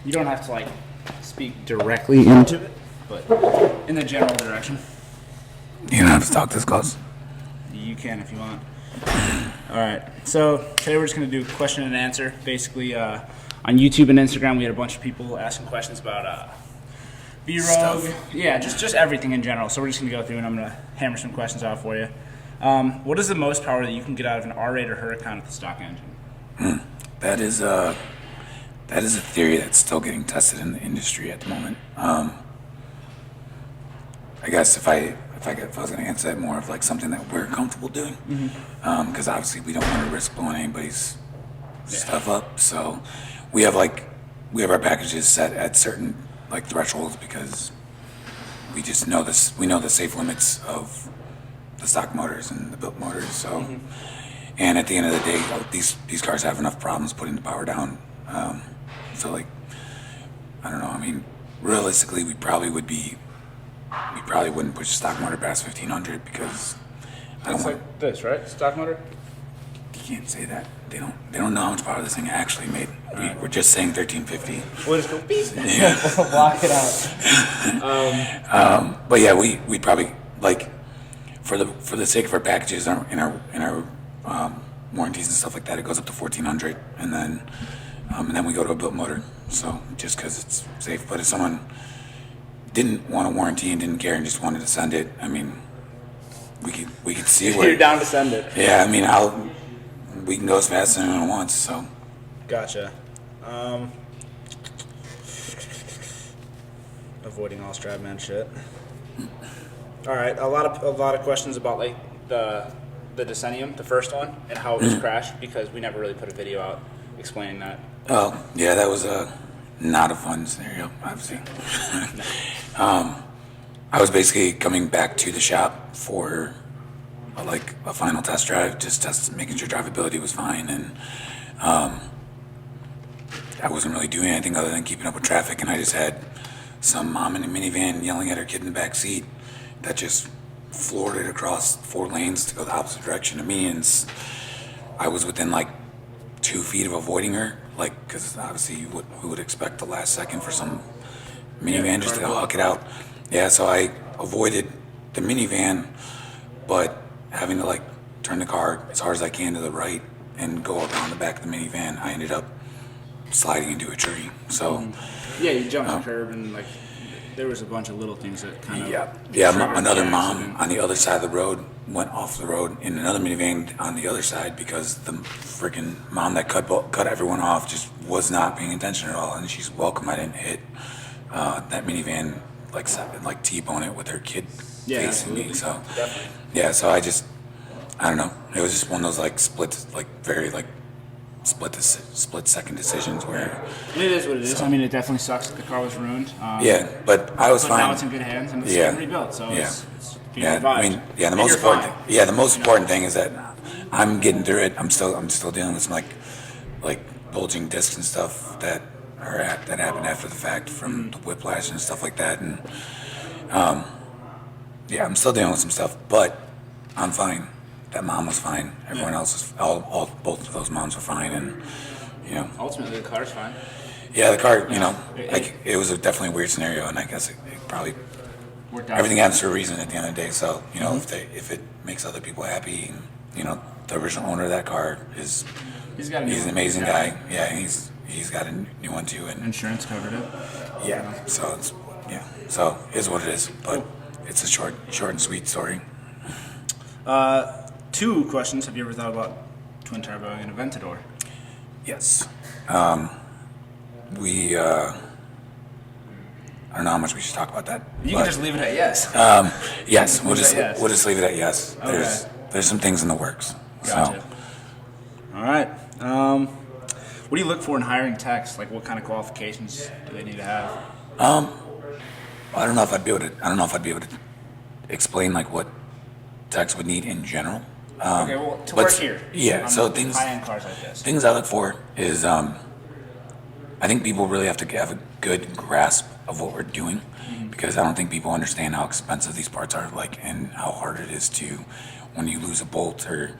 You don't have to like speak directly into it, but in the general direction. You don't have to talk this close. You can if you want. All right. So today we're just going to do question and answer. Basically, on YouTube and Instagram, we had a bunch of people asking questions about B-Rogue. Yeah, just everything in general. So we're just going to go through and I'm going to hammer some questions out for you. What is the most power that you can get out of an R8 or Huracan with the stock engine? That is a theory that's still getting tested in the industry at the moment. I guess if I was going to answer that more of like something that we're comfortable doing, because obviously we don't want to risk blowing anybody's stuff up. So we have our packages set at certain like thresholds because we just know this. We know the safe limits of the stock motors and the built motors. So, and at the end of the day, these cars have enough problems putting the power down. So like, I don't know. I mean, realistically, we probably wouldn't push the stock motor past 1500 because I don't want like this, right? Stock motor? You can't say that. They don't know how much power this thing actually made. We're just saying 1350. We'll just go beep. Yeah. We'll block it out. But yeah, we probably like for the sake of our packages in our warranties and stuff like that, it goes up to 1400, and then we go to a built motor. So just because it's safe, but if someone didn't want a warranty and didn't care and just wanted to send it, I mean, we could see where you're down to send it. Yeah, I mean, we can go as fast as anyone wants. So, gotcha. Avoiding all strapman shit. All right, a lot of questions about like the decennium, the first one, and how it was crashed because we never really put a video out explaining that. Oh yeah, that was not a fun scenario, obviously. I was basically coming back to the shop for a final test drive, just making sure drivability was fine, and I wasn't really doing anything other than keeping up with traffic, and I just had some mom in a minivan yelling at her kid in the back seat that just floored it across 4 lanes to go the opposite direction of me, and I was within like 2 feet of avoiding her, like, because obviously who would expect the last second for some minivan just to huck it out. Yeah, so I avoided the minivan, but having to like turn the car as hard as I can to the right and go around the back of the minivan, I ended up sliding into a tree. So yeah, you jumped the curb and like there was a bunch of little things that kind of another mom on the other side of the road went off the road in another minivan on the other side because the freaking mom that cut everyone off just was not paying attention at all, and she's welcome I didn't hit that minivan like T-bone it with her kid facing me. So definitely. Yeah, so I don't know. It was just one of those like split second decisions where it is what it is. I mean, it definitely sucks that the car was ruined. Yeah, but I was fine. Now it's in good hands and it's getting rebuilt. So it's being revived. I mean, the most important thing is that I'm getting through it. I'm still dealing with some like bulging discs and stuff that happened after the fact from the whiplash and stuff like that, and I'm still dealing with some stuff, but I'm fine. That mom was fine. Everyone else was both of those moms were fine, and ultimately the car's fine. Yeah, the car, it was definitely a weird scenario, and I guess it probably everything happens for a reason at the end of the day. So if it makes other people happy, and the original owner of that car he's an amazing guy. Yeah, and he's got a new one too, and insurance covered it. Yeah, so so it is what it is, but it's a short and sweet story. 2 questions. Have you ever thought about twin turboing an Aventador? Yes. We I don't know how much we should talk about that. You can just leave it at yes. Yes, we'll just leave it at yes. Okay. There's some things in the works. Gotcha. So. All right. What do you look for in hiring techs? Like, what kind of qualifications do they need to have? I don't know if I'd be able to explain like what techs would need in general. Okay, well, to work here. Yeah, so things high-end cars like this. Things I look for is I think people really have to have a good grasp of what we're doing, because I don't think people understand how expensive these parts are, like, and how hard it is to when you lose a bolt or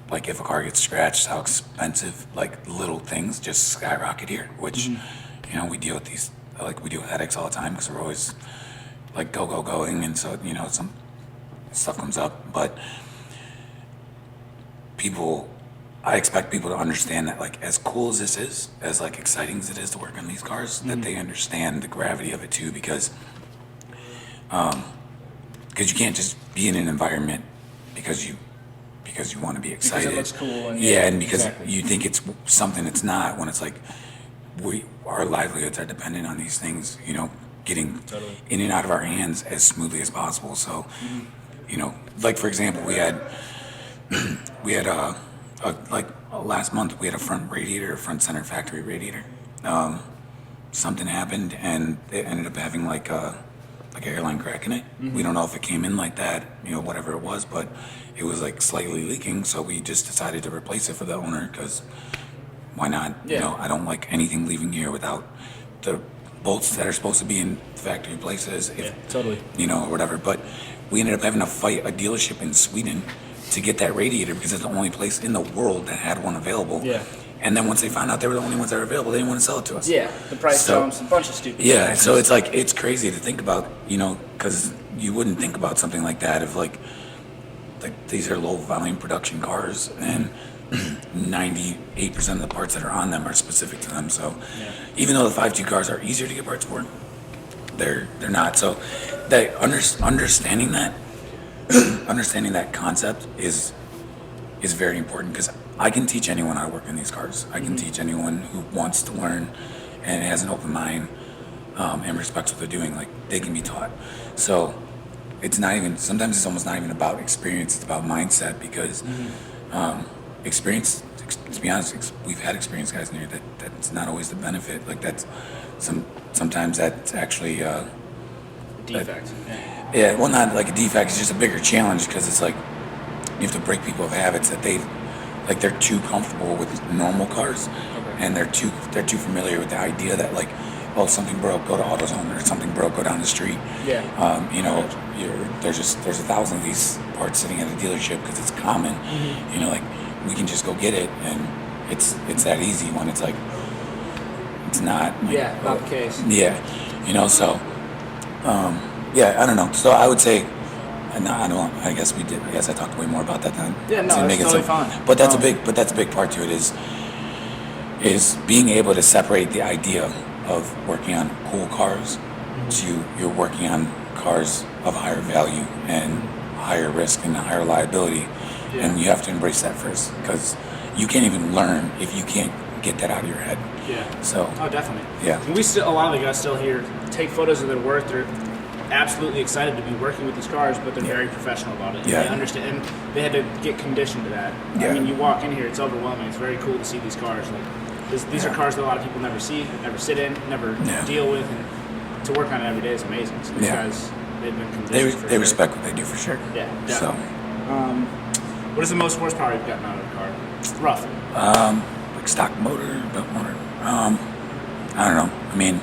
like if a car gets scratched, how expensive like little things just skyrocket here. Which you know, we deal with these, like we deal with headaches all the time because we're always like going, and so you know some stuff comes up. But I expect people to understand that, like, as cool as this is, as like exciting as it is to work on these cars, that they understand the gravity of it too, because you can't just be in an environment because you want to be excited. Because it looks cool. And and because exactly. you think it's something it's not, when it's like our livelihoods are dependent on these things, you know, getting in and out of our hands as smoothly as possible. So, you know, like for example, we had last month we had a front center factory radiator. Something happened and it ended up having like an airline crack in it. We don't know if it came in like that, you know, whatever it was, but it was like slightly leaking. So we just decided to replace it for the owner, because why not? You know, I don't like anything leaving here without the bolts that are supposed to be in factory places. You know, or whatever. But we ended up having to fight a dealership in Sweden to get that radiator, because it's the only place in the world that had one available. And then once they found out they were the only ones that were available, they didn't want to sell it to us. The price jumps, a bunch of stupid stuff. So it's like, it's crazy to think about, you know, because you wouldn't think about something like that if like these are low volume production cars, and 98% of the parts that are on them are specific to them. So even though the 5.2 cars are easier to get parts for, they're not. So that understanding that concept is very important, because I can teach anyone how to work in these cars. I can teach anyone who wants to learn and has an open mind and respects what they're doing. Like, they can be taught. So it's not even, sometimes it's almost not even about experience, it's about mindset, because experience, to be honest, we've had experienced guys in here that's not always the benefit. Like, that's sometimes that's actually defect. Well, not like a defect, it's just a bigger challenge, because it's like you have to break people of habits that they're too comfortable with normal cars, and they're too familiar with the idea that, like, oh, something broke, go to AutoZone, or something broke, go down the street. You know, there's 1,000 of these parts sitting at a dealership because it's common. You know, like, we can just go get it, and it's that easy, when it's like it's not. Like, not the case. You know, so I don't know. So I would say, I guess we did. I guess I talked way more about that than. That's totally fine. But that's a big part to it, is being able to separate the idea of working on cool cars to you're working on cars of higher value and higher risk and higher liability, and you have to embrace that first, because you can't even learn if you can't get that out of your head. So. Oh, definitely. And a lot of the guys still here take photos of their work. They're absolutely excited to be working with these cars, but they're very professional about it. And they understand, and they had to get conditioned to that. I mean, you walk in here, it's overwhelming. It's very cool to see these cars. Like, these are cars that a lot of people never see, never sit in, never deal with, and to work on it every day is amazing. So these guys, they've been conditioned. They respect what they do, for sure. Definitely. So. What is the most horsepower you've gotten out of a car? Roughly. Like stock motor, belt motor. I don't know. I mean,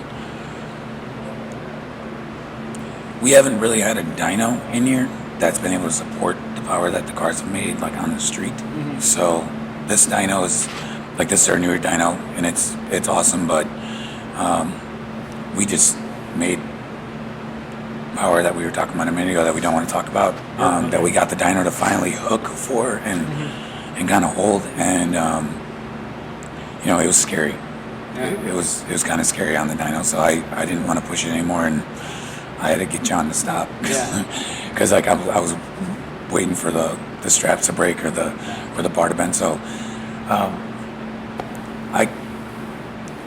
we haven't really had a dyno in here that's been able to support the power that the cars have made, like, on the street. So this dyno is, like, this is our newer dyno, and it's awesome, but we just made power that we were talking about a minute ago that we don't want to talk about, that we got the dyno to finally hook for and kind of hold, and you know, it was scary. It was kind of scary on the dyno, so I didn't want to push it anymore, and I had to get John to stop, because like I was waiting for the straps to break or the bar to bend. So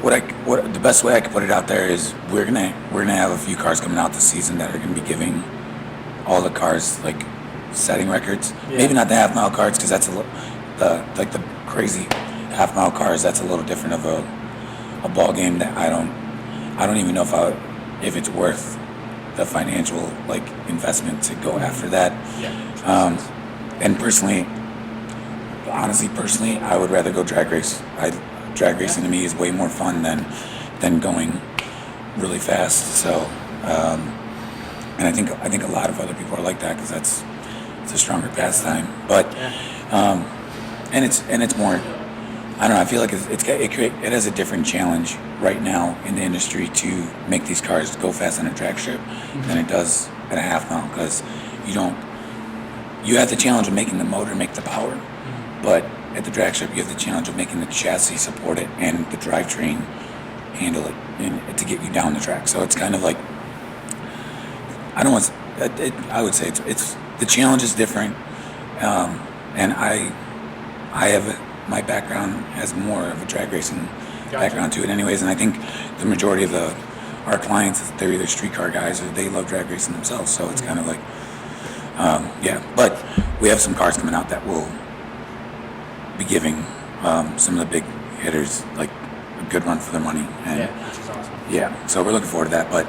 the best way I could put it out there is we're gonna have a few cars coming out this season that are gonna be giving all the cars like setting records. Maybe not the half-mile cars, because that's the crazy half-mile cars. That's a little different of a ball game that I don't even know if it's worth the financial like investment to go after that. And honestly, I would rather go drag race. Drag racing to me is way more fun than going really fast. So, and I think a lot of other people are like that, because it's a stronger pastime. But and it's more. I don't know. I feel like it has a different challenge right now in the industry to make these cars go fast on a track strip than it does at a half mile, because you have the challenge of making the motor make the power, but at the drag strip you have the challenge of making the chassis support it and the drivetrain handle it and to get you down the track. So it's kind of like, I don't want. I would say it's the challenge is different, and I have. My background has more of a drag racing background to it anyways, and I think the majority of our clients, they're either street car guys or they love drag racing themselves, so it's kind of like, but we have some cars coming out that will be giving some of the big hitters like a good run for their money. And which is awesome. Yeah, so we're looking forward to that, but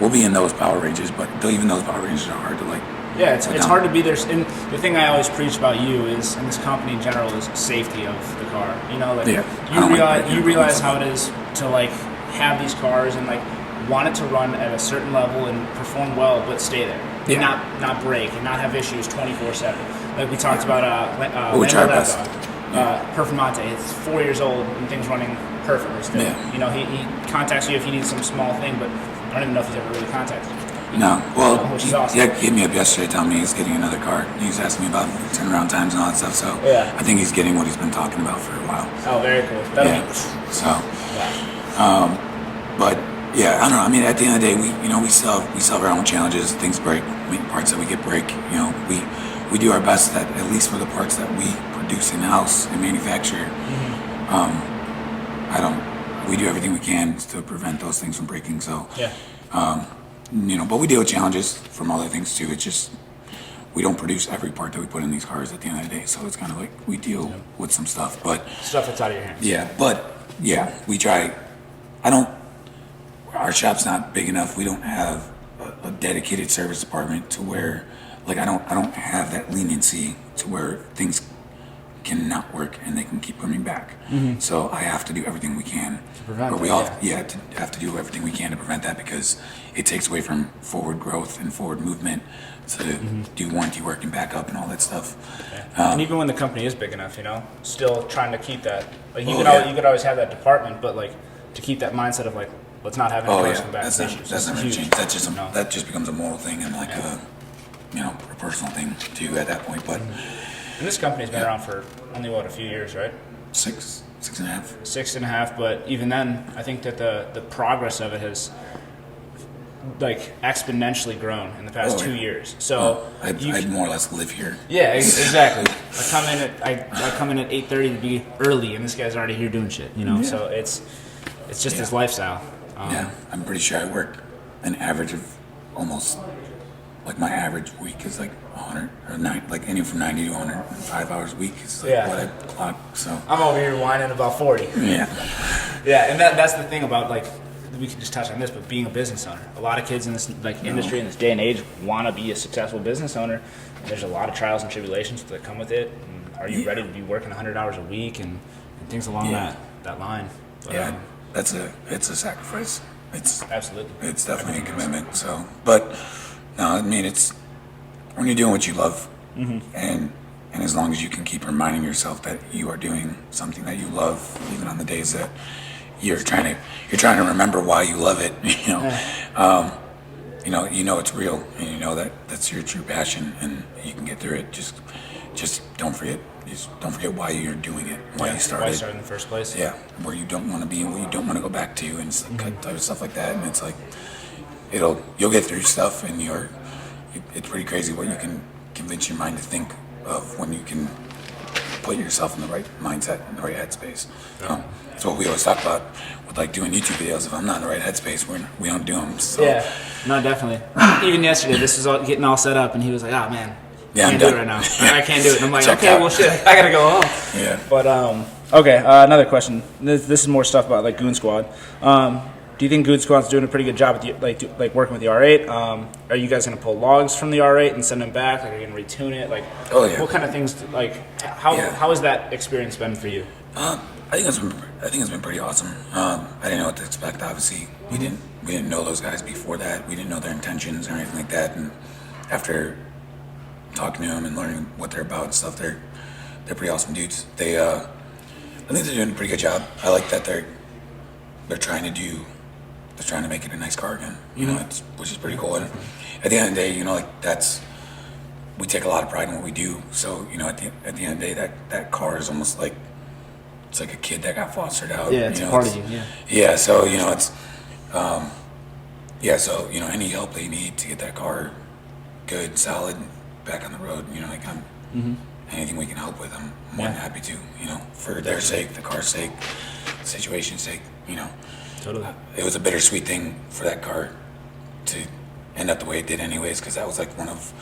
we'll be in those power ranges, but even those power ranges are hard to like. Yeah, it's hard to be there. And the thing I always preach about you is, and this company in general, is safety of the car. You know, like you realize how it is to like have these cars and like want it to run at a certain level and perform well, but stay there. Yeah. Not break and not have issues 24/7. Like we talked about Performante. It's 4 years old and things running perfectly still. Yeah. You know, he contacts you if he needs some small thing, but I don't even know if he's ever really contacted you. No, well, which is awesome. Yeah, he hit me up yesterday telling me he's getting another car. He was asking me about turnaround times and all that stuff, so I think he's getting what he's been talking about for a while. Oh, very cool. But yeah, I don't know. I mean, at the end of the day, we still have our own challenges. Things break, parts that we get break. You know, we do our best that at least for the parts that we produce in house and manufacture. We do everything we can to prevent those things from breaking. So but we deal with challenges from other things too. It's just we don't produce every part that we put in these cars at the end of the day. So it's kind of like we deal with some stuff, but stuff that's out of your hands. Yeah, but we try. Our shop's not big enough. We don't have a dedicated service department to where, like, I don't have that leniency to where things cannot work and they can keep coming back. So I have to do everything we can to prevent have to do everything we can to prevent that, because it takes away from forward growth and forward movement to do warranty work and backup and all that stuff. And even when the company is big enough, still trying to keep that. Like you could always have that department, but like to keep that mindset of like, let's not have any come back issues. That's never changed. That just becomes a moral thing and like a personal thing too at that point. But and this company's been around for only a few years, right? Six and a half. 6.5, but even then, I think that the progress of it has like exponentially grown in the past 2 years. So I more or less live here. Yeah, exactly. I come in at 8:30 to be early, and this guy's already here doing shit. So it's just his lifestyle. I'm pretty sure I work an average of almost, like my average week is like 100 or 90, like anywhere from 90 to 105 hours a week is like what I clock. So I'm over here whining about 40. Yeah, and that's the thing about like, we can just touch on this, but being a business owner, a lot of kids in this industry in this day and age want to be a successful business owner. And there's a lot of trials and tribulations that come with it. And are you ready to be working 100 hours a week and things along that line? But, it's a sacrifice. It's definitely a commitment. So, but no, I mean, it's when you're doing what you love, and as long as you can keep reminding yourself that you are doing something that you love, even on the days that you're trying to remember why you love it, it's real, and that that's your true passion, and you can get through it. Just don't forget. Don't forget why you're doing it, why you started. Why you started in the first place. Yeah, where you don't want to be and what you don't want to go back to, and stuff like that. And it's like you'll get through stuff, and it's pretty crazy what you can convince your mind to think of when you can put yourself in the right mindset, in the right headspace. That's what we always talk about with like doing YouTube videos. If I'm not in the right headspace, we don't do them. So. Yeah, no, definitely. Even yesterday, this was getting all set up, and he was like, "Oh man, yeah, can't do it right now. I can't do it." And I'm like, "Okay, well, shit, I gotta go home." Yeah. But okay, another question. This is more stuff about like Goonzquad. Do you think Goonzquad's doing a pretty good job with working with the R8? Are you guys gonna pull logs from the R8 and send them back? Like, are you gonna retune it? Like, what kind of things? How has that experience been for you? I think it's been pretty awesome. I didn't know what to expect. Obviously, we didn't know those guys before that. We didn't know their intentions or anything like that. And after talking to them and learning what they're about and stuff, they're they're pretty awesome dudes. I think they're doing a pretty good job. I like that they're trying to make it a nice car again. You know, which is pretty cool. And at the end of the day, you know, like we take a lot of pride in what we do. So, you know, at the end of the day, that car is almost like it's like a kid that got fostered out. Yeah, it's you know, a part of you. Yeah. Yeah. So, you know, it's so, you know, any help they need to get that car good, solid, back on the road, you know, like anything we can help with, I'm more than happy to, you know, for their sake, the car's sake, the situation's sake, you know. Totally. It was a bittersweet thing for that car to end up the way it did anyways, because that was like one of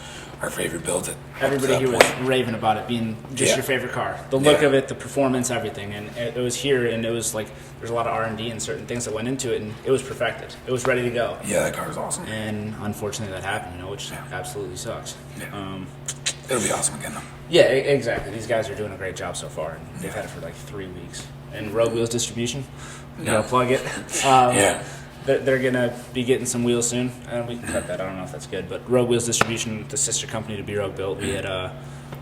our favorite builds at Everybody here was raving about it being just your favorite car. The look of it, the performance, everything. And it was here, and it was like there's a lot of R&D and certain things that went into it, and it was perfected. It was ready to go. Yeah, that car was awesome. And unfortunately that happened, you know, which absolutely sucks. Yeah. It'll be awesome again, though. Yeah, exactly. These guys are doing a great job so far, and they've had it for like 3 weeks. And Rogue Wheels Distribution, you gotta plug it. They're gonna be getting some wheels soon. We can cut that. I don't know if that's good, but Rogue Wheels Distribution, the sister company to B Rogue built,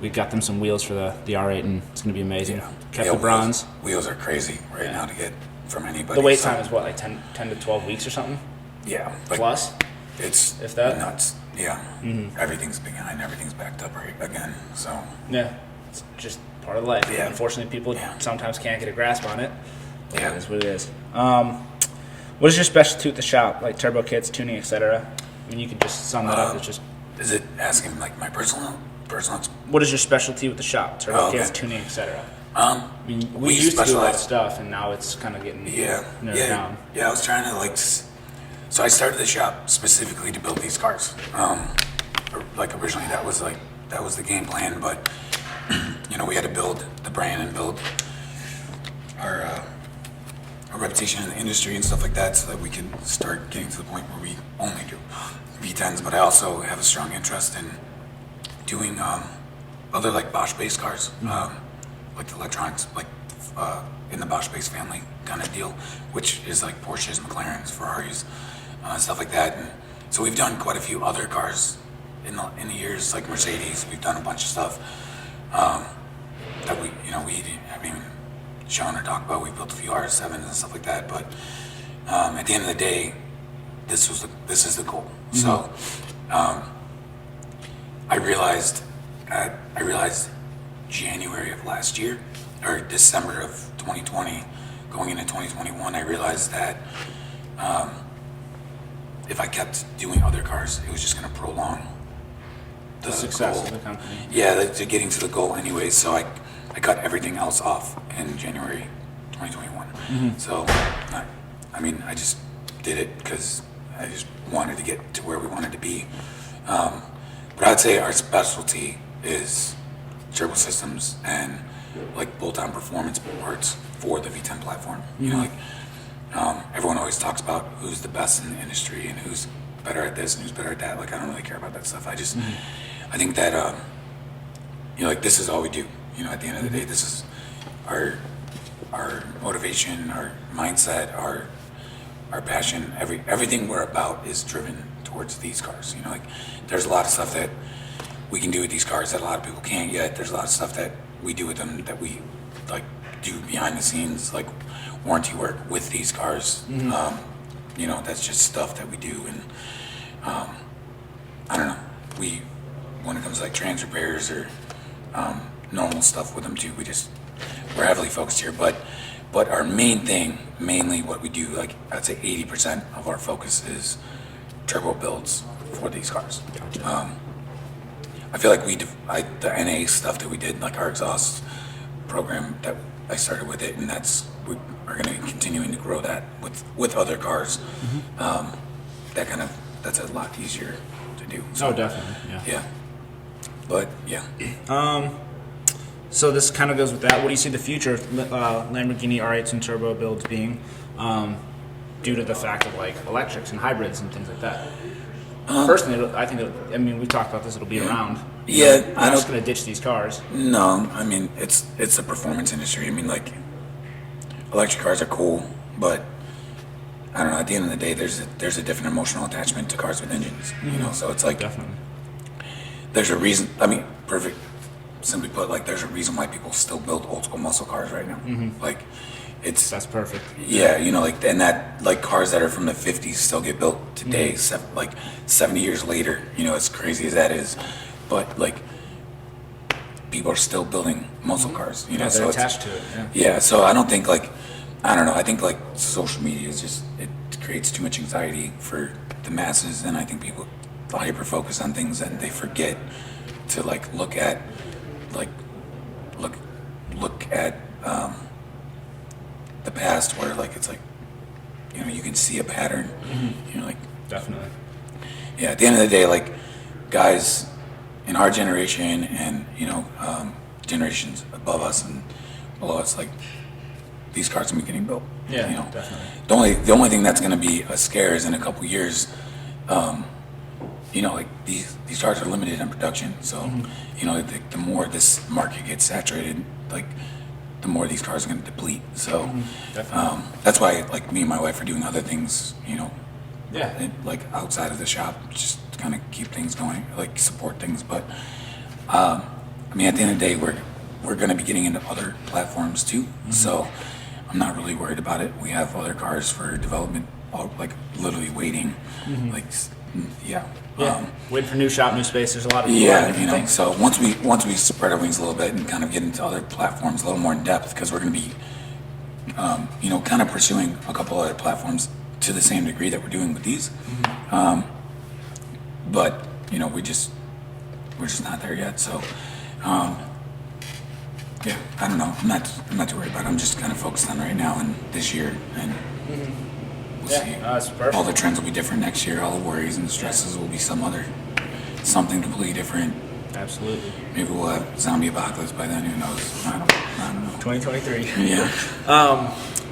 we got them some wheels for the R8, and it's gonna be amazing. Yeah. Kept the bronze. Wheels are crazy right now to get from anybody. The wait time is what, like 10 to 12 weeks or something? Yeah. Like, plus? It's if that? Nuts. Yeah. Everything's behind. Everything's backed up right again. So. Yeah. It's just part of life. Yeah. Unfortunately, people sometimes can't get a grasp on it. Yeah. It is what it is. What is your specialty at the shop? Like turbo kits, tuning, etc. I mean, you could just sum that up. It's just. Is it asking like my personal? What is your specialty with the shop? Turbo kits, tuning, etc. I mean, we used to do a lot of stuff, and now it's kind of getting narrowed down. Yeah, I was trying to so I started the shop specifically to build these cars. Like originally, that was the game plan, but you know, we had to build the brand and build our reputation in the industry and stuff like that, so that we can start getting to the point where we only do V10s. But I also have a strong interest in doing other like Bosch-based cars, like the electronics, like in the Bosch-based family kind of deal, which is like Porsches, McLarens, Ferraris, stuff like that. And so we've done quite a few other cars in the years, like Mercedes. We've done a bunch of stuff that we haven't even shown or talked about. We built a few R7s and stuff like that. But at the end of the day, this is the goal. So I realized January of last year, or December of 2020, going into 2021, I realized that if I kept doing other cars, it was just going to prolong the success goal. of the company. Yeah, to getting to the goal anyway. So I cut everything else off in January 2021. So, I just did it because I just wanted to get to where we wanted to be. But I'd say our specialty is turbo systems and like bolt-on performance parts for the V10 platform. You know, like everyone always talks about who's the best in the industry and who's better at this and who's better at that. Like, I don't really care about that stuff. I just, I think that, like, this is all we do. You know, at the end of the day, this is our motivation, our mindset, our passion. Everything we're about is driven towards these cars. You know, like, there's a lot of stuff that we can do with these cars that a lot of people can't yet. There's a lot of stuff that we do with them that we like do behind the scenes, like warranty work with these cars. You know, that's just stuff that we do. And I don't know, when it comes to like trans repairs or normal stuff with them too, we're heavily focused here. But our mainly what we do, like I'd say 80% of our focus is turbo builds for these cars. Gotcha. I feel like the NA stuff that we did, like our exhaust program that I started with it, and we are going to be continuing to grow that with other cars. That's a lot easier to do. So, definitely. Yeah. But yeah. So this kind of goes with that. What do you see the future of Lamborghini R8s and turbo builds being, due to the fact of like electrics and hybrids and things like that? Personally, I think we talked about this. It'll be around. Yeah, I'm just going to ditch these cars. No, I mean it's a performance industry. I mean, like, electric cars are cool, but I don't know. At the end of the day, there's a different emotional attachment to cars with engines. You know, so it's like Definitely. there's a reason. I mean, perfect simply put, like there's a reason why people still build old school muscle cars right now. Like That's perfect. yeah, you know, like, and that, like, cars that are from the 50s still get built today, like 70 years later, you know, as crazy as that is. But, like, people are still building muscle cars, you know, Yeah, so they're it's, attached to it. Yeah. yeah, so I don't think, like, I don't know, I think, like, social media is just, it creates too much anxiety for the masses, and I think people hyper focus on things and they forget to, like, look at, the past, where, like, it's like, you know, you can see a pattern, you know, like, Definitely. yeah, at the end of the day, like, guys in our generation and, you know, generations above us and below us, like, these cars are getting built. Yeah, you know, definitely. The only thing that's going to be a scare is in a couple years, you know, like, these cars are limited in production, so you know, the more this market gets saturated, like, the more these cars are going to deplete. So that's why, like, me and my wife are doing other things, you know, Yeah. like, outside of the shop, just to kind of keep things going, like, support things. But I mean, at the end of the day, we're going to be getting into other platforms too. So I'm not really worried about it. We have other cars for development, like, literally waiting. Like, yeah. Wait for new shop, new space. There's a lot of Yeah, different you know, things. so once we spread our wings a little bit and kind of get into other platforms a little more in depth, because we're going to be, you know, kind of pursuing a couple other platforms to the same degree that we're doing with these. But, you know, we're just not there yet. So, yeah, I don't know. I'm not too worried about it. I'm just kind of focused on right now and this year, and we'll see. That's perfect. All the trends will be different next year. All the worries and stresses will be something completely different. Absolutely. Maybe we'll have zombie apocalypse by then. Who knows? I don't know. 2023. Yeah.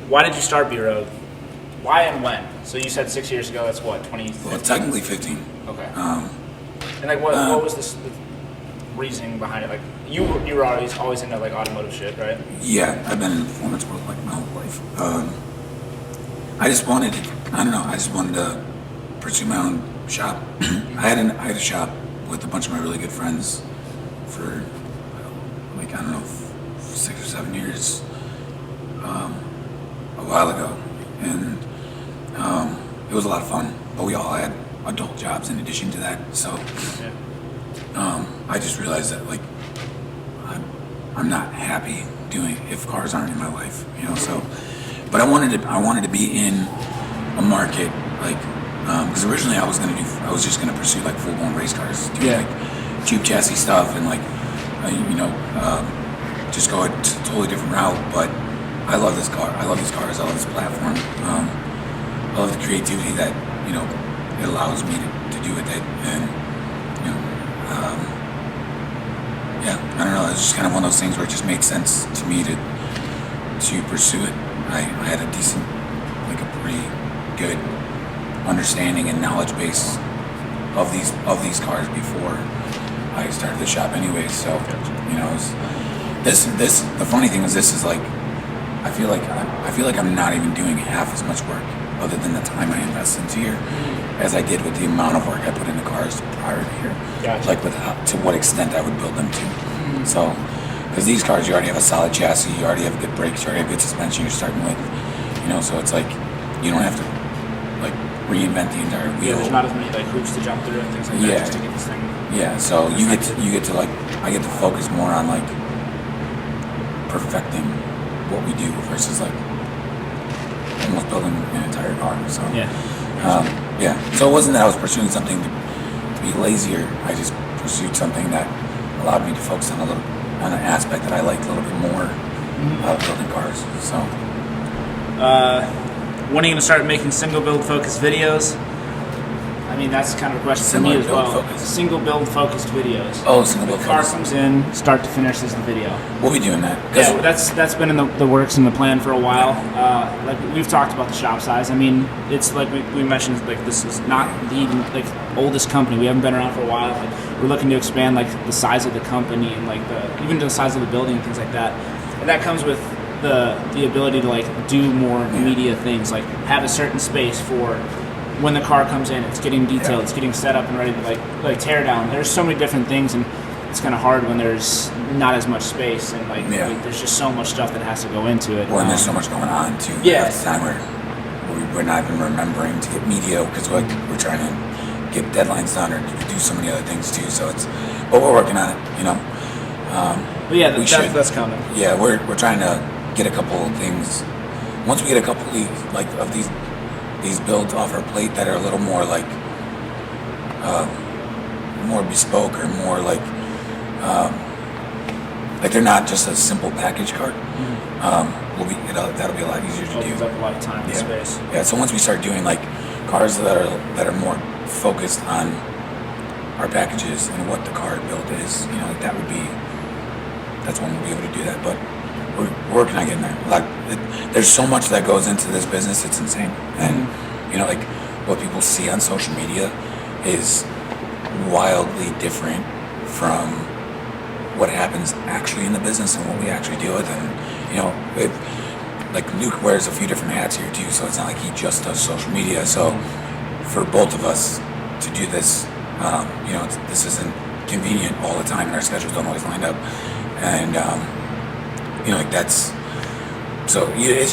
Why did you start B-Road? Why and when? So you said 6 years ago. That's what, 20? Well, technically 15. Okay. And like, what was the reasoning behind it? Like, you were always into like automotive shit, right? Yeah, I've been in the performance world like my whole life. I just wanted to pursue my own shop. I had a shop with a bunch of my really good friends for, like, I don't know, 6 or 7 years, a while ago, and it was a lot of fun. But we all had adult jobs in addition to that, so I just realized that, like, I'm not happy doing if cars aren't in my life, you know. So, but I wanted to be in a market, like, because originally I was just gonna pursue, like, full blown race cars, do like tube chassis stuff, and, like, you know, just go a totally different route. But I love this car. I love these cars. I love this platform. I love the creativity that, you know, it allows me to do with it, and, you know, yeah, I don't know. It's just kind of one of those things where it just made sense to me to pursue it. I had a decent, like, a pretty good understanding and knowledge base of these cars before I started the shop, anyways. So, you know, the funny thing is, this is like, I feel like I'm not even doing half as much work, other than the time I invest into here, as I did with the amount of work I put into cars prior to here. Gotcha. Like, to what extent I would build them to. So, because these cars, you already have a solid chassis, you already have good brakes, you already have good suspension you're starting with, you know, so it's like, you don't have to, like, reinvent the entire wheel. Yeah, there's not as many like hoops to jump through and things like that just to get this thing. Yeah, so you get to like, I get to focus more on, like, perfecting what we do versus, like, almost building an entire car. So yeah. So it wasn't that I was pursuing something to be lazier. I just pursued something that allowed me to focus on an aspect that I liked a little bit more out of building cars. So, when are you gonna start making single build focused videos? I mean, that's kind of a question for me as well. Single build focused videos. Oh, single build The car focused. comes in, start to finish is the video. We'll be doing that. Yeah, that's been in the works and the plan for a while. Like, we've talked about the shop size. I mean, it's like we mentioned, like, this is not the, like, oldest company. We haven't been around for a while. Like, we're looking to expand, like, the size of the company and, like, even to the size of the building and things like that. And that comes with the ability to, like, do more media things, like have a certain space for when the car comes in, it's getting detailed, it's getting set up and ready to like tear down. There's so many different things, and it's kind of hard when there's not as much space and like Yeah. there's just so much stuff that has to go into it. Well, and there's so much going on too. Yeah. At the time we're not even remembering to get media because we're trying to get deadlines done or do so many other things too. So but we're working on it, you know. But yeah, that's coming. Yeah, we're trying to get a couple of things. Once we get a couple of these builds off our plate that are a little more like more bespoke or more like they're not just a simple package cart. That'll be a lot easier to do. Opens up a lot of time and space. Yeah. So once we start doing like cars that are more focused on our packages and what the car build is, you know, like that's when we'll be able to do that. But we're working on getting there. Like there's so much that goes into this business, it's insane. And you know, like what people see on social media is wildly different from what happens actually in the business and what we actually deal with. And you know, like Luke wears a few different hats here too, so it's not like he just does social media. So for both of us to do this, you know, this isn't convenient all the time, and our schedules don't always line up. And you know, like that's so it's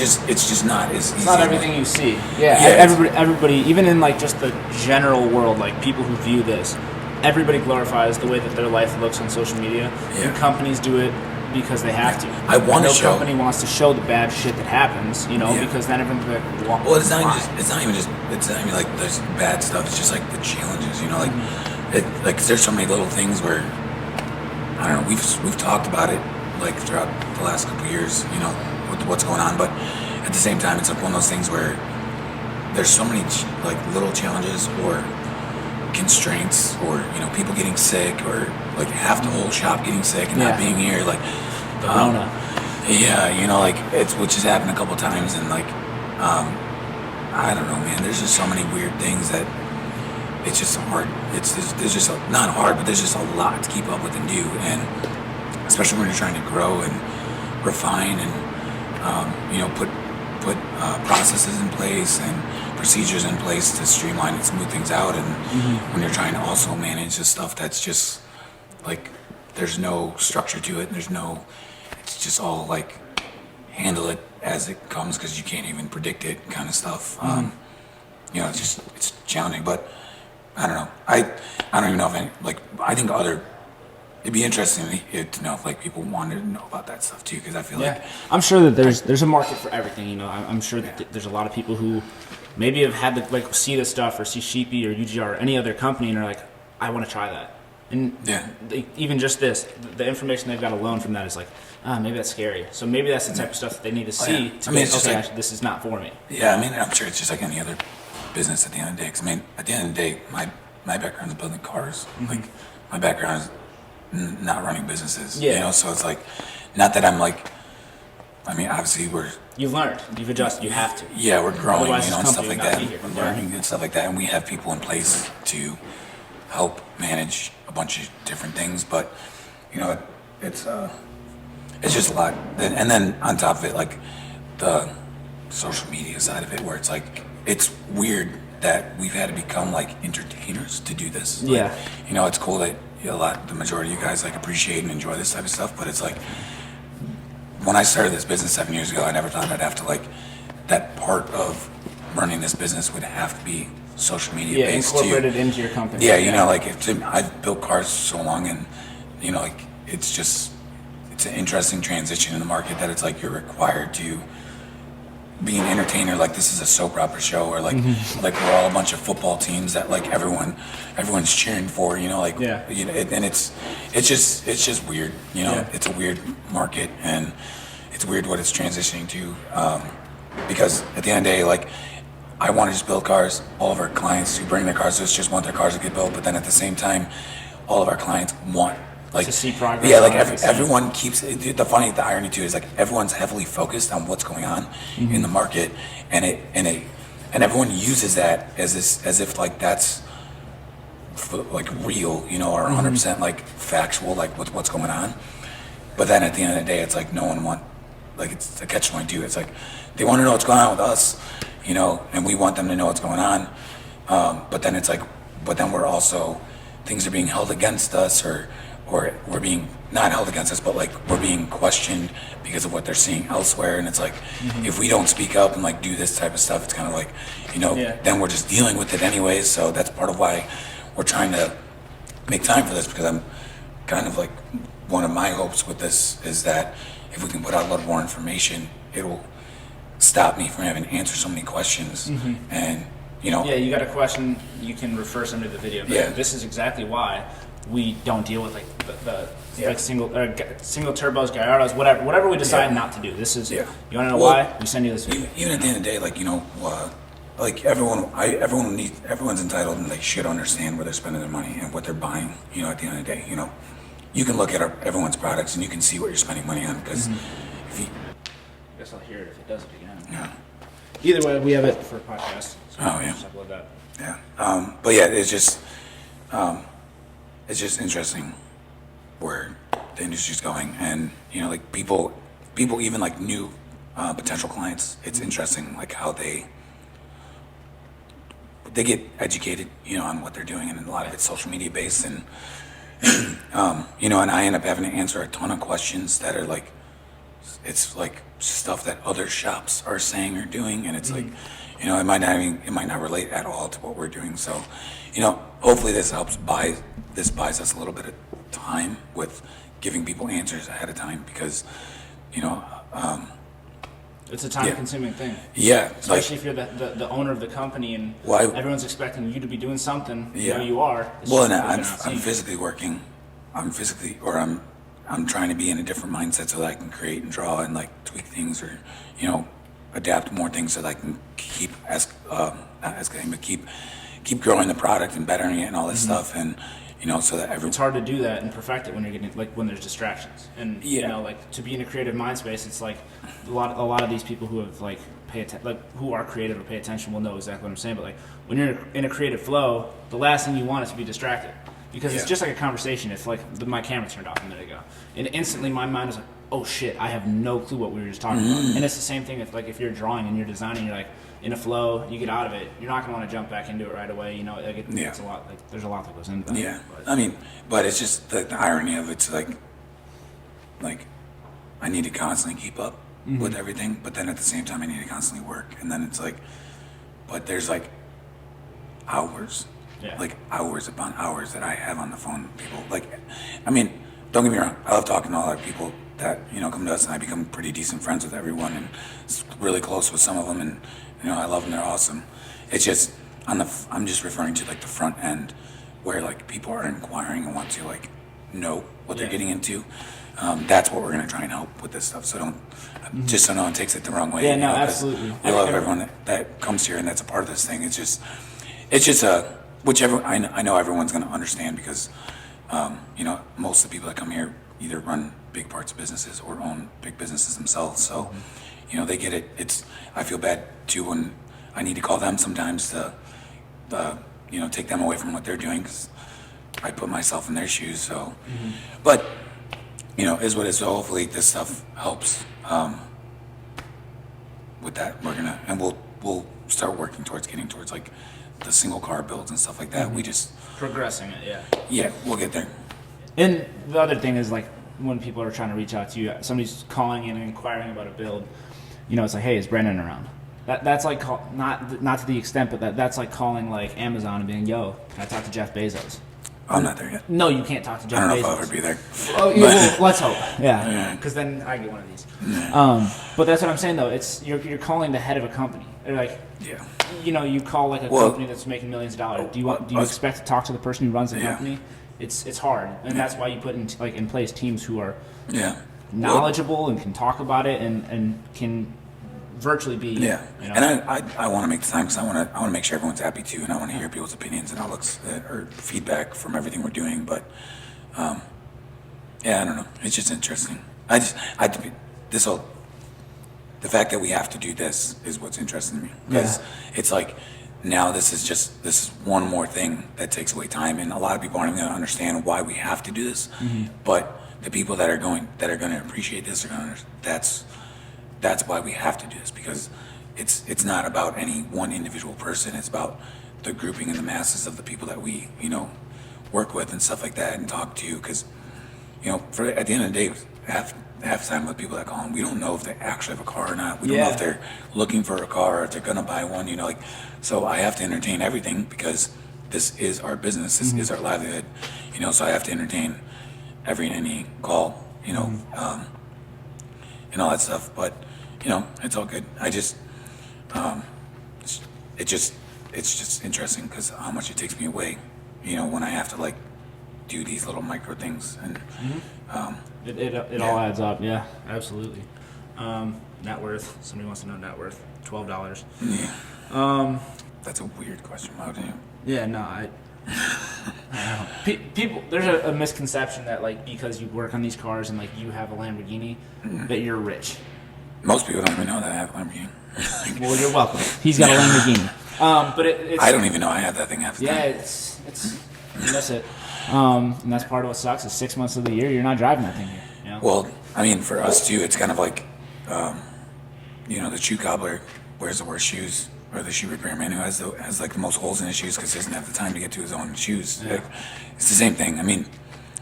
just not as easy. It's not everything you see. Everybody, even in like just the general world, like people who view this, everybody glorifies the way that their life looks on social media. And companies do it because they have to. I want to show. No company wants to show the bad shit that happens, you know, because then everyone's like, well, it's not even like there's bad stuff. It's just like the challenges, you know, like like there's so many little things where I don't know. We've talked about it like throughout the last couple of years, you know, with what's going on. But at the same time, it's like one of those things where there's so many like little challenges or constraints, or you know, people getting sick, or like half the whole shop getting sick and not being here, like the Rona. Yeah, you know, like which has happened a couple times, and like I don't know, man. There's just so many weird things that it's just hard. There's just not hard, but there's just a lot to keep up with and do, and especially when you're trying to grow and refine and you know, put processes in place and procedures in place to streamline and smooth things out. And when you're trying to also manage the stuff that's just like there's no structure to it, and it's just all like handle it as it comes because you can't even predict it kind of stuff. You know, it's challenging, but I don't know. I don't even know if I think it'd be interesting to know if like people wanted to know about that stuff too, because I feel like I'm sure that there's a market for everything. You know, I'm sure that there's a lot of people who maybe have had to like see this stuff or see Sheepy or UGR or any other company and are like, I want to try that. And even just the information they've got alone from that is like, maybe that's scary. So maybe that's the type of stuff that they need to see. To it's just like, actually, this is not for me. Yeah, I mean, I'm sure it's just like any other business at the end of the day. Because I mean, at the end of the day, my background is building cars. Like my background is not running businesses. You know, so it's like, not that I'm like, I mean, obviously you've learned, you've adjusted, you have to. Yeah, we're growing, Otherwise, you know, and stuff like that. We're Learning and stuff like that, and we have people in place to help manage a bunch of different things. But you know, it's just a lot. And then on top of it, like the social media side of it, where it's like it's weird that we've had to become like entertainers to do this. Like, you know, it's cool that the majority of you guys like appreciate and enjoy this type of stuff, but it's like when I started this business 7 years ago, I never thought I'd have to like that part of running this business would have to be social media based incorporated into your company. You know, like I've built cars so long, and you know, like it's an interesting transition in the market that it's like you're required to be an entertainer. Like this is a soap opera show, or like like we're all a bunch of football teams that like everyone's cheering for. You know, like you know, and it's just weird. You know, it's a weird market, and it's weird what it's transitioning to. Because at the end of the day, like I want to just build cars. All of our clients who bring their cars to us just want their cars to get built. But then at the same time, all of our clients want like to see progress. Yeah, like everyone keeps the irony too is like everyone's heavily focused on what's going on in the market, and everyone uses that as if like that's like real, you know, or 100% like factual, like what's going on. But then at the end of the day, it's like no one like it's a catch-22. It's like they want to know what's going on with us, you know, and we want them to know what's going on. But then it's like, but then we're also, things are being held against us, or or we're being not held against us, but like we're being questioned because of what they're seeing elsewhere. And it's like, if we don't speak up and like do this type of stuff, it's kind of like, then we're just dealing with it anyways. So that's part of why we're trying to make time for this, because I'm kind of like, one of my hopes with this is that if we can put out a lot more information, it'll stop me from having to answer so many questions. And Yeah, you got a question, you can refer somebody to the video. But this is exactly why we don't deal with like the like single turbos, Gallardos, whatever we decide not to do. This is you want to know why? We send you this video. Even at the end of the day, like like everyone's entitled and they should understand where they're spending their money and what they're buying. At the end of the day, you can look at everyone's products and you can see what you're spending money on, because if you, I guess I'll hear it if it does it again. Yeah. Either way, we have it for a podcast. So just upload that. Yeah. But yeah, it's just interesting where the industry's going, and like people even like new potential clients. It's interesting like how they get educated, on what they're doing, and a lot of it's social media based, and and I end up having to answer a ton of questions that are like, it's like stuff that other shops are saying or doing, and it's like, it might not relate at all to what we're doing. So, hopefully this buys us a little bit of time with giving people answers ahead of time, because, it's a time-consuming thing. Yeah, especially if you're the owner of the company and everyone's expecting you to be doing something. You are. Well, and I'm physically working. I'm trying to be in a different mindset so that I can create and draw and like tweak things, or adapt more things so that I can keep keep growing the product and bettering it and all this stuff, and so that it's hard to do that and perfect it when you're getting when there's distractions, and like to be in a creative mind space, it's like a lot of these people who have like who are creative or pay attention will know exactly what I'm saying. But like when you're in a creative flow, the last thing you want is to be distracted, because it's just like a conversation. If like my camera turned off a minute ago, and instantly my mind is like, oh shit, I have no clue what we were just talking about. And it's the same thing if you're drawing and you're designing, you're like in a flow, you get out of it, you're not gonna want to jump back into it right away. It's a lot. Like there's a lot that goes into that. Yeah, but it's just the irony of it's like I need to constantly keep up with everything, but then at the same time I need to constantly work, and then it's like, but there's like hours. Like hours upon hours that I have on the phone with people. Don't get me wrong, I love talking to all our people that come to us, and I become pretty decent friends with everyone, and really close with some of them, and I love them. They're awesome. It's just I'm just referring to like the front end, where like people are inquiring and want to like know what they're getting into. That's what we're gonna try and help with this stuff. So just so no one takes it the wrong way. Yeah, no, absolutely. I love everyone that comes here and that's a part of this thing. It's just whichever I know everyone's gonna understand, because most of the people that come here either run big parts of businesses or own big businesses themselves. So they get it. I feel bad too when I need to call them sometimes to take them away from what they're doing, because I put myself in their shoes. So but is what it is. So hopefully this stuff helps with that. We'll start working towards getting towards like the single car builds and stuff like that. We just progressing it. Yeah, we'll get there. And the other thing is like when people are trying to reach out to you, somebody's calling in and inquiring about a build, it's like, hey, is Brendan around? That's like not to the extent, but that's like calling like Amazon and being, yo, can I talk to Jeff Bezos? I'm not there yet. No, you can't talk to Jeff Bezos. I don't know if I'll ever be there. Oh, well, let's hope. Yeah, because then I get one of these. But that's what I'm saying though. It's you're calling the head of a company. They're like, you call like a company that's making millions of dollars. Do you expect to talk to the person who runs the company? It's hard, and that's why you put in place teams who are knowledgeable and can talk about it and can virtually be And I want to make the time, because I want to make sure everyone's happy too, and I want to hear people's opinions and outlooks or feedback from everything we're doing. But I don't know, it's just interesting. The fact that we have to do this is what's interesting to me, because it's like now this is one more thing that takes away time, and a lot of people aren't even going to understand why we have to do this. But the people that are going to appreciate this are going to that's why we have to do this, because it's not about any one individual person. It's about the grouping and the masses of the people that we work with and stuff like that and talk to, because for at the end of the day, half the time with people that call them, we don't know if they actually have a car or not. We don't know if they're looking for a car or if they're gonna buy one. So I have to entertain everything because this is our business. This is our livelihood. So I have to entertain every and any call. And all that stuff. But it's all good. I just it's just interesting because how much it takes me away. When I have to do these little micro things and it all adds up. Yeah, absolutely. Net worth. Somebody wants to know net worth. $12. Yeah. That's a weird question. How do you? Yeah, no, I don't know. People, there's a misconception that because you work on these cars and you have a Lamborghini, that you're rich. Most people don't even know that I have a Lamborghini. Well, you're welcome. He's got a Lamborghini. But it's I don't even know I have that thing half the time. Yeah, it's you miss it. And that's part of what sucks is 6 months of the year you're not driving that thing here. Well, I mean, for us too, it's kind of like, the shoe cobbler wears the worst shoes, or the shoe repairman who has the most holes in his shoes because he doesn't have the time to get to his own shoes. Yeah. It's the same thing. I mean,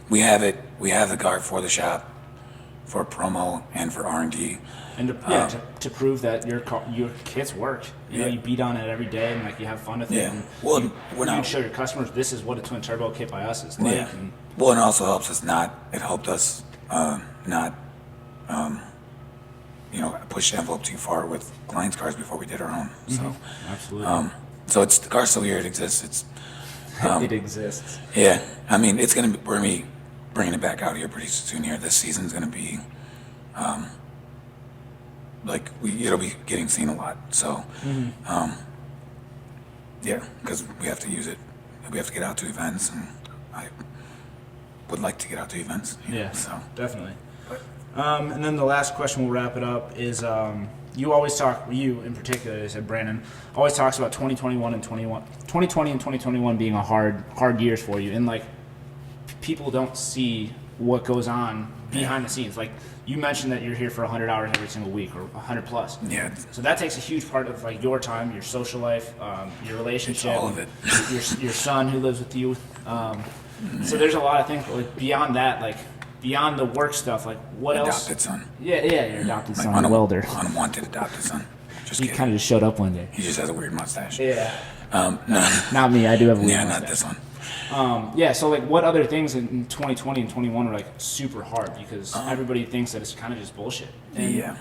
we have the car for the shop, for promo and for R&D. And to prove that your kits work. You beat on it every day and you have fun with it. Yeah. And Well, you we're not. show your customers this is what a twin turbo kit by us is like. Yeah. And Well, and it also helps us not. It helped us not. Push the envelope too far with clients' cars before we did our own. So, absolutely. so it's the car's still here. It exists. It's it exists. yeah. I mean, it's gonna be. We're gonna be bringing it back out here pretty soon. Here, this season's gonna be. It'll be getting seen a lot. So, yeah, because we have to use it. We have to get out to events, and I would like to get out to events. Yeah, So definitely. And then the last question, we'll wrap it up, is you always talk, you in particular, I said Brandon, always talks about 2020 and 2021 being a hard years for you. And people don't see what goes on behind the scenes. You mentioned that you're here for 100 hours every single week or 100 plus. Yeah. So that takes a huge part of your time, your social life, your relationship. It's all of it. your son who lives with you. So there's a lot of things beyond that, beyond the work stuff, what else? Adopted son. Yeah, your adopted son, welder. Unwanted adopted son. Just He kidding. kind of just showed up one day. He just has a weird mustache. Yeah. No. Not me. I do have a weird Yeah, mustache. not this one. So what other things in 2020 and 21 were super hard because everybody thinks that it's kind of just bullshit. And, Yeah.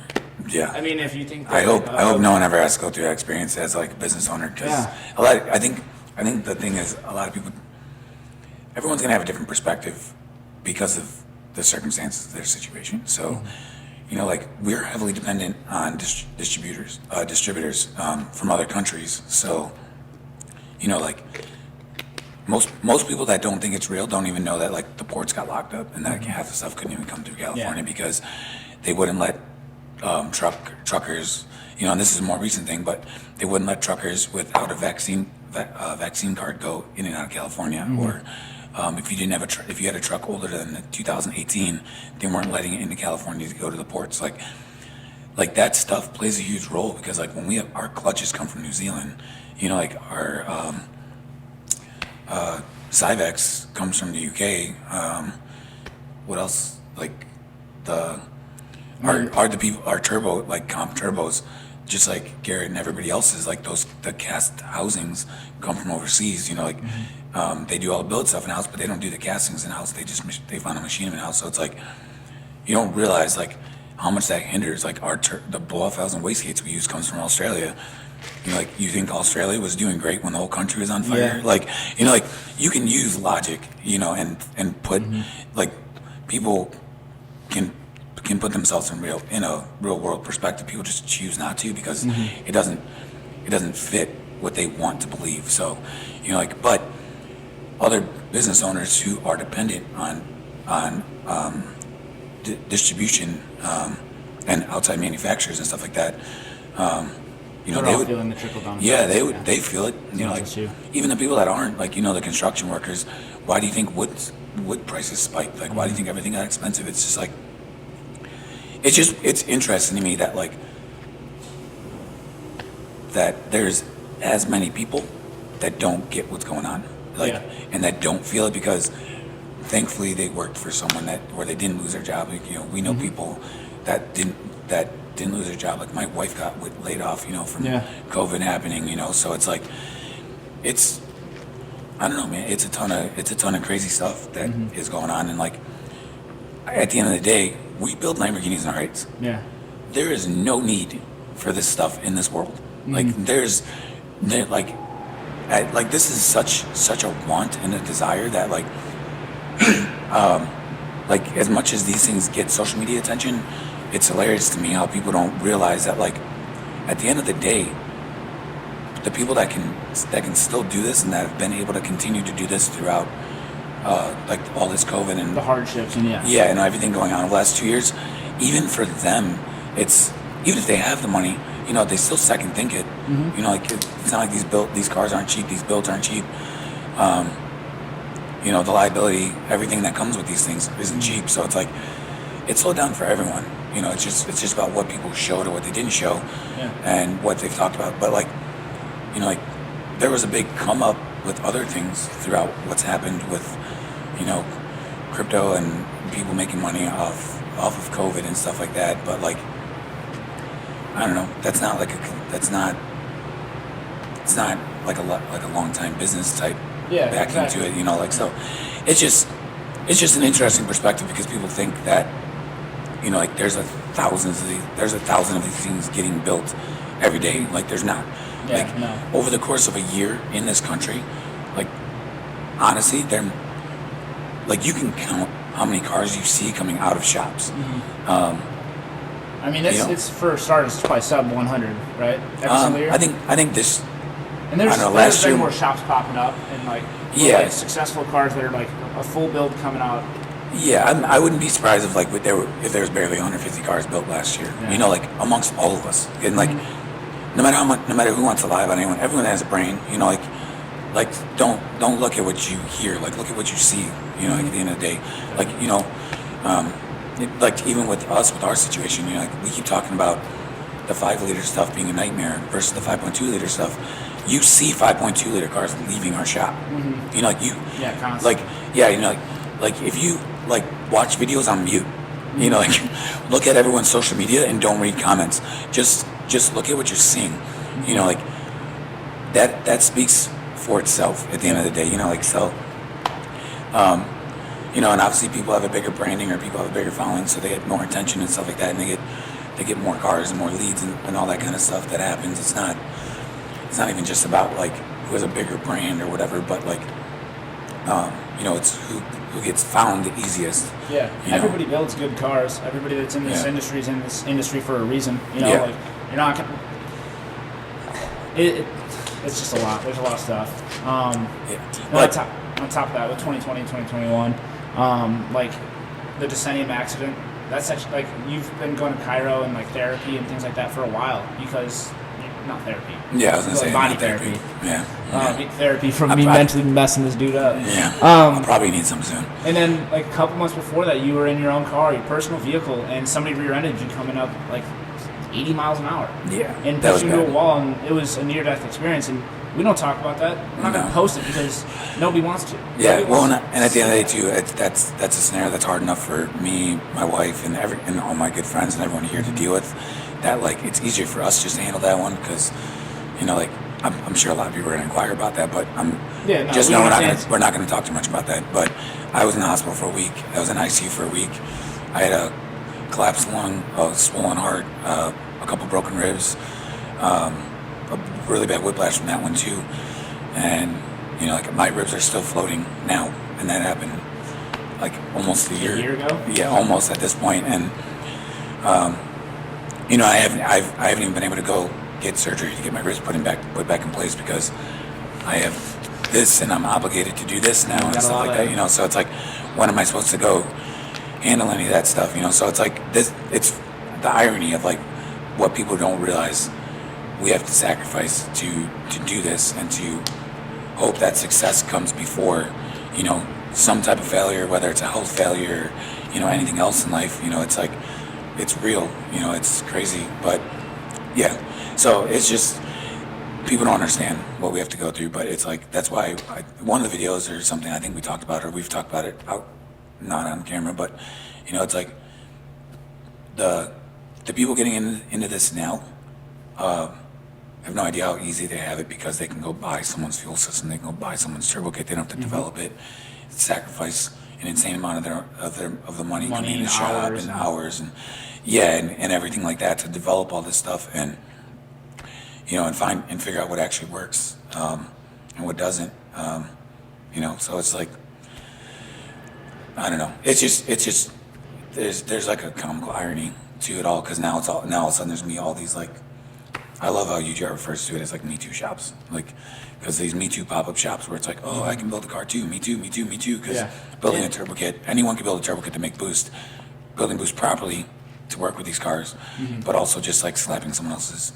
I mean, if you think that, I hope no one ever has to go through that experience as a business owner because I think the thing is a lot of people, everyone's gonna have a different perspective because of the circumstances of their situation. So, we're heavily dependent on distributors from other countries. So, most people that don't think it's real don't even know that the ports got locked up and that half the stuff couldn't even come through California because they wouldn't let truckers. And this is a more recent thing, but they wouldn't let truckers without a vaccine card go in and out of California. Or if you didn't have if you had a truck older than 2018, they weren't letting it into California to go to the ports. Like that stuff plays a huge role because when we have our clutches come from New Zealand, our Cyvex comes from the UK. What else? Our turbo, comp turbos, just like Garrett and everybody else's, the cast housings come from overseas. They do all the build stuff in house, but they don't do the castings in house. They find a machine in house. So it's you don't realize how much that hinders. The blow off valves and wastegates we use comes from Australia. You think Australia was doing great when the whole country was on fire? Yeah. You can use logic, and put people can put themselves in a real world perspective. People just choose not to because it doesn't fit what they want to believe. So, but other business owners who are dependent on distribution and outside manufacturers and stuff like that. They're all feeling the trickle down. Yeah, they feel it. Even the people that aren't, the construction workers. Why do you think wood prices spiked? Why do you think everything got expensive? It's just it's interesting to me that that there's as many people that don't get what's going on, and that don't feel it because thankfully they worked for someone where they didn't lose their job. Like, you know, we know people that didn't lose their job. Like my wife got laid off, you know, from COVID happening, you know. So it's like, I don't know, man. It's a ton of crazy stuff that is going on, and like at the end of the day, we build Lamborghinis and R8s. Yeah. There is no need for this stuff in this world. Like this is such a want and a desire that like as much as these things get social media attention, it's hilarious to me how people don't realize that like at the end of the day, the people that can still do this and that have been able to continue to do this throughout like all this COVID and the hardships and and everything going on over the last 2 years, even for them, it's even if they have the money, you know, they still second think it. You know, like it's not like these cars aren't cheap, these builds aren't cheap. You know, the liability, everything that comes with these things isn't cheap. So it's like it's slowed down for everyone. You know, it's just about what people showed or what they didn't show, and what they've talked about. But like, you know, like there was a big come up with other things throughout what's happened with, you know, crypto and people making money off of COVID and stuff like that. But like, I don't know. It's not like a long time business type back into it. You know, like so. It's just an interesting perspective because people think that, you know, like there's a thousand of these things getting built every day. Like there's not. Over the course of a year in this country, like honestly, like you can count how many cars you see coming out of shops. I mean, it's for starters, it's probably sub 100, right? Every single year. I think this. And there's last year more shops popping up and like successful cars that are like a full build coming out. Yeah, I wouldn't be surprised if there was barely 150 cars built last year. You know, like amongst all of us, and like no matter who wants to lie about anyone, everyone has a brain. You know, like don't look at what you hear, like look at what you see. You know, like at the end of the day, like you know, like even with us with our situation, you know, like we keep talking about the 5-liter stuff being a nightmare versus the 5.2-liter stuff. You see 5.2-liter cars leaving our shop. You know, like you constantly. you know, like if you like watch videos on mute, you know, like look at everyone's social media and don't read comments. Just look at what you're seeing. You know, like that speaks for itself at the end of the day. You know, like so. You know, and obviously people have a bigger branding or people have a bigger following, so they get more attention and stuff like that, and they get more cars and more leads and all that kind of stuff that happens. It's not even just about like who has a bigger brand or whatever, but like you know, it's who gets found the easiest. Yeah, everybody builds good cars. Everybody that's in this industry is in this industry for a reason. You know, like you're not gonna. It's just a lot. There's a lot of stuff. On top of that, with 2020 and 2021, like the decennium accident, that's actually like you've been going to Cairo and like therapy and things like that for a while because not therapy. Yeah, I was gonna say body therapy. Yeah. Therapy from me mentally messing this dude up. Yeah. I'll probably need some soon. And then like a couple months before that, you were in your own car, your personal vehicle, and somebody rear-ended you coming up like 80 miles an hour. Yeah. And pushing you to a wall, and it was a near-death experience. And we don't talk about that. We're not going to post it because nobody wants to. Yeah, and at the end of the day too, that's a scenario that's hard enough for me, my wife, and all my good friends and everyone here to deal with. That like it's easier for us just to handle that one because, you know, like I'm sure a lot of people are going to inquire about that, but we're not going to talk too much about that. But I was in the hospital for a week. I was in ICU for a week. I had a collapsed lung, a swollen heart, a couple broken ribs. A really bad whiplash from that one too, and you know, like my ribs are still floating now, and that happened like almost a year ago. Yeah, almost at this point, and you know, I haven't even been able to go get surgery to get my ribs put back in place because I have this and I'm obligated to do this now and stuff like that. You know, so it's like, when am I supposed to go handle any of that stuff? You know, so it's like this. It's the irony of like what people don't realize. We have to sacrifice to do this and to hope that success comes before, you know, some type of failure, whether it's a health failure, you know, anything else in life. You know, it's like, it's real, you know, it's crazy. But yeah, so it's just, people don't understand what we have to go through. But it's like, that's why one of the videos or something I think we talked about, or we've talked about it not on camera, but it's like the people getting into this now have no idea how easy they have it because they can go buy someone's fuel system, they can go buy someone's turbo kit, they don't have to develop it, sacrifice an insane amount of the money coming in the shop and hours and and everything like that to develop all this stuff and and figure out what actually works and what doesn't. So it's like I don't know. It's just there's like a comical irony to it all because now all of a sudden there's gonna be all these like I love how UGR refers to it as like Me Too shops, like because these Me Too pop-up shops where it's like, oh, I can build a car too, me too, because building a turbo kit, anyone can build a turbo kit to make boost, building boost properly to work with these cars, but also just like slapping someone else's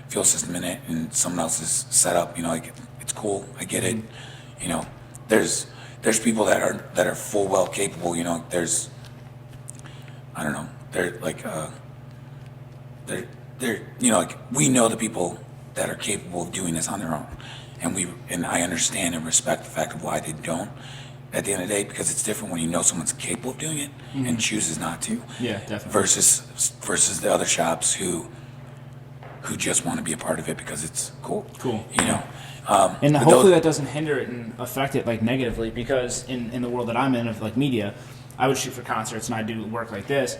fuel system in it and someone else's setup, like it's cool, I get it, there's people that are full well capable, there's I don't know, they're like they're like we know the people that are capable of doing this on their own, and I understand and respect the fact of why they don't at the end of the day, because it's different when you know someone's capable of doing it and chooses not to. Yeah, definitely. Versus the other shops who just want to be a part of it because it's cool. Cool. And hopefully that doesn't hinder it and affect it like negatively, because in the world that I'm in of like media, I would shoot for concerts and I do work like this.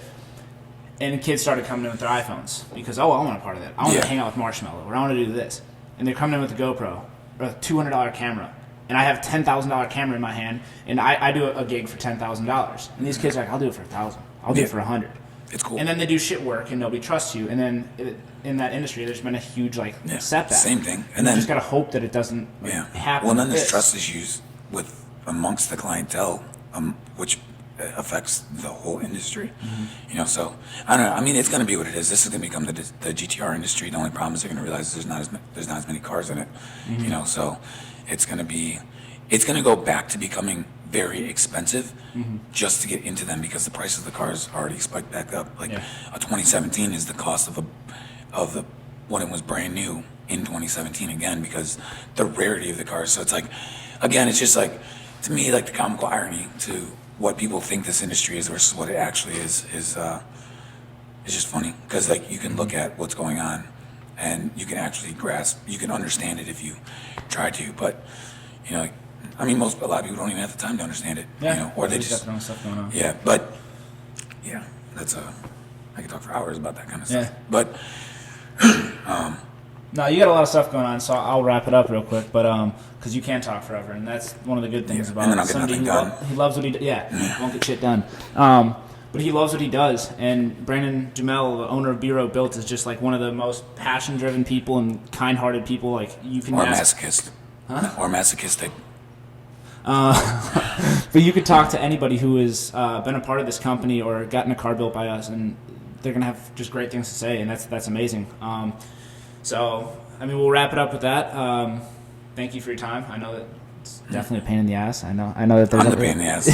And kids started coming in with their iPhones because, I want a part of that. I want to hang out with Marshmallow, or I want to do this. And they're coming in with a GoPro, or a $200 camera. And I have a $10,000 camera in my hand, and I do a gig for $10,000. And these kids are like, I'll do it for $1,000. I'll do it for $100. It's cool. And then they do shit work, and nobody trusts you. And then in that industry, there's been a huge setback. Same thing. And then you just gotta hope that it doesn't happen. Well, and then there's trust issues with amongst the clientele, which affects the whole industry. So I don't know. I mean, it's going to be what it is. This is going to become the GTR industry. The only problem is they're going to realize there's not as many cars in it. So it's going to go back to becoming very expensive just to get into them because the price of the cars already spiked back up. Like a 2017 is the cost of when it was brand new in 2017 again because the rarity of the cars. So it's like, again, it's just like to me like the comical irony to what people think this industry is versus what it actually is just funny because like you can look at what's going on and you can actually grasp, you can understand it if you try to, but a lot of people don't even have the time to understand it, or they just got their own stuff going on. But that's I could talk for hours about that kind of stuff, but no, you got a lot of stuff going on, so I'll wrap it up real quick, but because you can talk forever, and that's one of the good things about and then I'll get nothing done. He loves what he does. Won't get shit done. But he loves what he does, and Brandon Jamel, the owner of B-Road Built, is just like one of the most passion-driven people and kind-hearted people like you can. Or ask. masochist, or masochistic. But you could talk to anybody who has been a part of this company or gotten a car built by us, and they're gonna have just great things to say, and that's amazing. So, we'll wrap it up with that. Thank you for your time. I know that it's definitely a pain in the ass. I know that there's I'm the pain in the ass.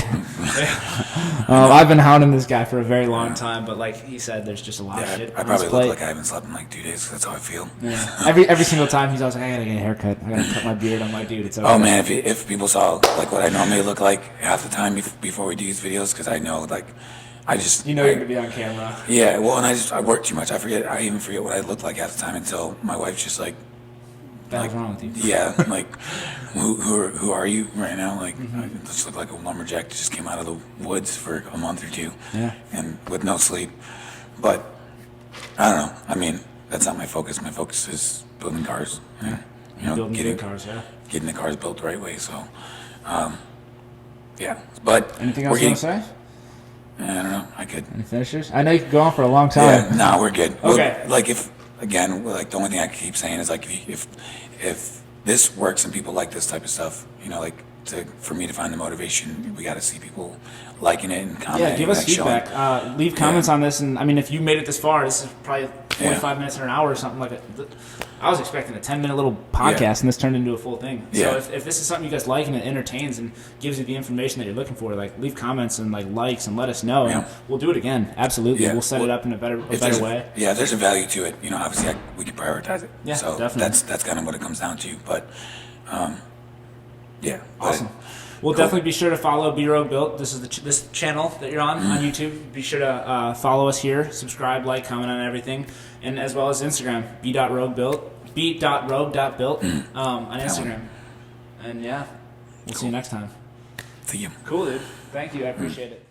I've been hounding this guy for a very long time, but like he said, there's just a lot of shit. I probably look like I haven't slept in like 2 days. That's how I feel. Yeah. Every single time he's always like, I gotta get a haircut. I gotta cut my beard. I'm like, dude, it's okay. Oh man, if people saw like what I normally look like half the time before we do these videos, because I know like. You're gonna be on camera. Yeah, well, and I work too much. I even forget what I look like half the time until my wife's just like, "What's wrong with you?" Yeah, like, who are you right now? Like, I just look like a lumberjack that just came out of the woods for a month or two, and with no sleep. But I don't know. That's not my focus. My focus is building cars. Building good cars, getting the cars built the right way. So, But anything else you want to say? I don't know. I could. Any finishers? I know you could go on for a long time. Yeah, no, we're good. Okay. Well, the only thing I keep saying is like if this works and people like this type of stuff, for me to find the motivation, we got to see people liking it and commenting. Yeah, give us feedback. Leave comments on this, and if you made it this far, this is probably 45 minutes or an hour or something like that. I was expecting a 10-minute little podcast, and this turned into a full thing. So if this is something you guys like and it entertains and gives you the information that you're looking for, leave comments and likes and let us know, and we'll do it again. Absolutely, we'll set it up in a better way. There's a value to it. Obviously we can prioritize it. Yeah, so definitely. that's kind of what it comes down to. But Yeah. Awesome. We'll definitely be sure to follow B Rogue Built. This is this channel that you're on YouTube. Be sure to follow us here, subscribe, like, comment on everything, and as well as Instagram, b.roguebuilt, b.rogue.built on Instagram. And yeah, we'll see you next time. See you. Cool, dude. Thank you. I appreciate it.